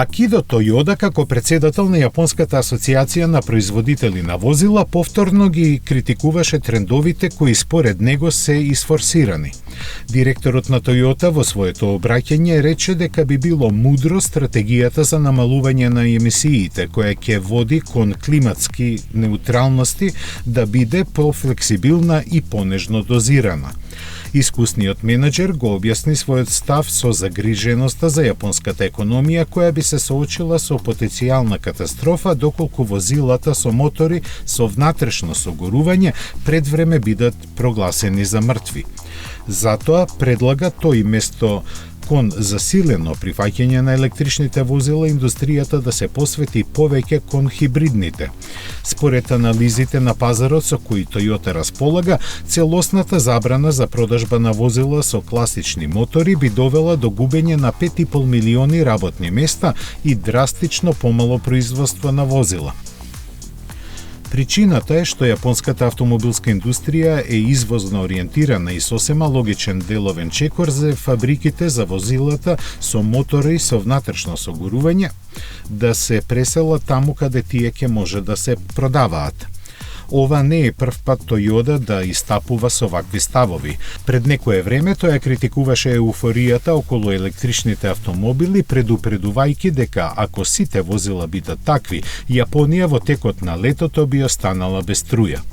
Акидо Тојода, како председател на Јапонската асоциација на производители на возила, повторно ги критикуваше трендовите кои според него се исфорсирани. Директорот на Тојота во своето обраќање рече дека би било мудро стратегијата за намалување на емисиите, која ќе води кон климатски неутралности, да биде пофлексибилна и понежно дозирана. Искусниот менаџер го објасни својот став со загриженоста за јапонската економија, која би се соочила со потенцијална катастрофа доколку возилата со мотори со внатрешно согорување пред време бидат прогласени за мртви. Затоа предлага тој место кон засилено прифаќање на електричните возила, индустријата да се посвети повеќе кон хибридните. Според анализите на пазарот со кои Toyota располага, целосната забрана за продажба на возила со класични мотори би довела до губење на 5,5 милиони работни места и драстично помало производство на возила. Причината е што јапонската автомобилска индустрија е извозно ориентирана и сосема логичен деловен чекор за фабриките за возилата со мотори со внатрешно согорување да се преселат таму каде тие ќе може да се продаваат. Ова не е прв пат Toyota да истапува со вакви ставови. Пред некое време тој критикуваше еуфоријата околу електричните автомобили, предупредувајќи дека ако сите возила бидат такви, Јапонија во текот на летото би останала без струја.